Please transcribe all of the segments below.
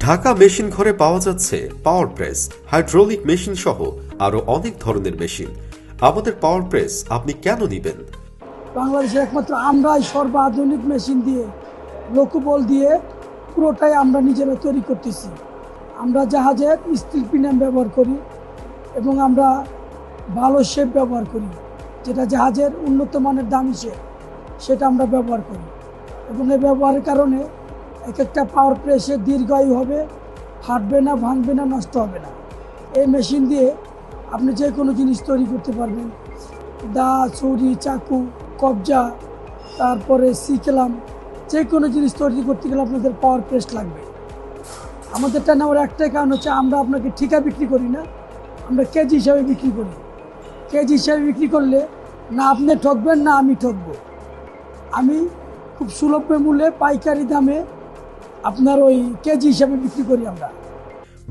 Dhaka machine ঘরে পাওয়া যাচ্ছে পাওয়ার প্রেস, হাইড্রোলিক মেশিন সহ আরো অনেক ধরনের মেশিন। আমাদের পাওয়ার প্রেস আপনি কেন নিবেন? বাংলাদেশে একমাত্র আমরাই সর্বাধুনিক মেশিন দিয়ে, লোকবল দিয়ে পুরোটাই আমরা নিজেরা তৈরি করতেছি। আমরা জাহাজের স্টিল পিনাম ব্যবহার করি এবং আমরা ভালো শেপ ব্যবহার করি, যেটা জাহাজের উন্নত মানের দামি শেপ, সেটা আমরা ব্যবহার করি। এবং এই ব্যবহারের কারণে এক একটা পাওয়ার প্রেসে দীর্ঘায়ু হবে, ফাটবে না, ভাঙবে না, নষ্ট হবে না। এই মেশিন দিয়ে আপনি যে কোনো জিনিস তৈরি করতে পারবেন। দা, ছুরি, চাকু, কবজা, তারপরে সিকেলাম, যে কোনো জিনিস তৈরি করতে গেলে আপনাদের পাওয়ার প্রেস লাগবে। আমাদেরটা নেওয়ার একটাই কারণ হচ্ছে আমরা আপনাকে ঠিকা বিক্রি করি না, আমরা কেজি হিসাবে বিক্রি করি। কেজি হিসাবে বিক্রি করলে না আপনি ঠকবেন না আমি ঠকবো। আমি খুব সুলভ মূল্যে পাইকারি দামে আপনার ওই কেজি হিসাবে বিক্রি করি আমরা।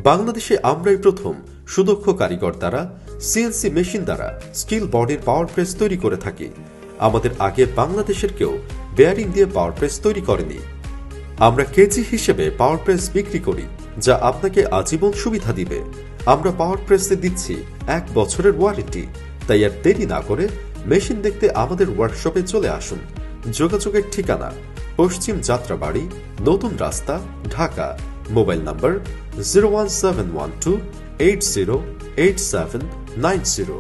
বাংলাদেশে আমরাই প্রথম সুদক্ষ কারিগর দ্বারা সিএনসি মেশিন দ্বারা স্টিল বডির পাওয়ার প্রেস তৈরি করে থাকি। আমাদের আগে বাংলাদেশের কেউ বেয়ারিং দিয়ে পাওয়ার প্রেস তৈরি করেনি। আমরা কেজি হিসেবে পাওয়ার প্রেস বিক্রি করি, যা আপনাকে আজীবন সুবিধা দিবে। আমরা পাওয়ার প্রেসে দিচ্ছি 1 বছরের ওয়ারেন্টি। তাই আর দেরি না করে মেশিন দেখতে আমাদের ওয়ার্কশপে চলে আসুন। যোগাযোগের ঠিকানা পশ্চিম যাত্রাবাড়ি, নতুন রাস্তা, ঢাকা। মোবাইল নম্বর 01712 808790।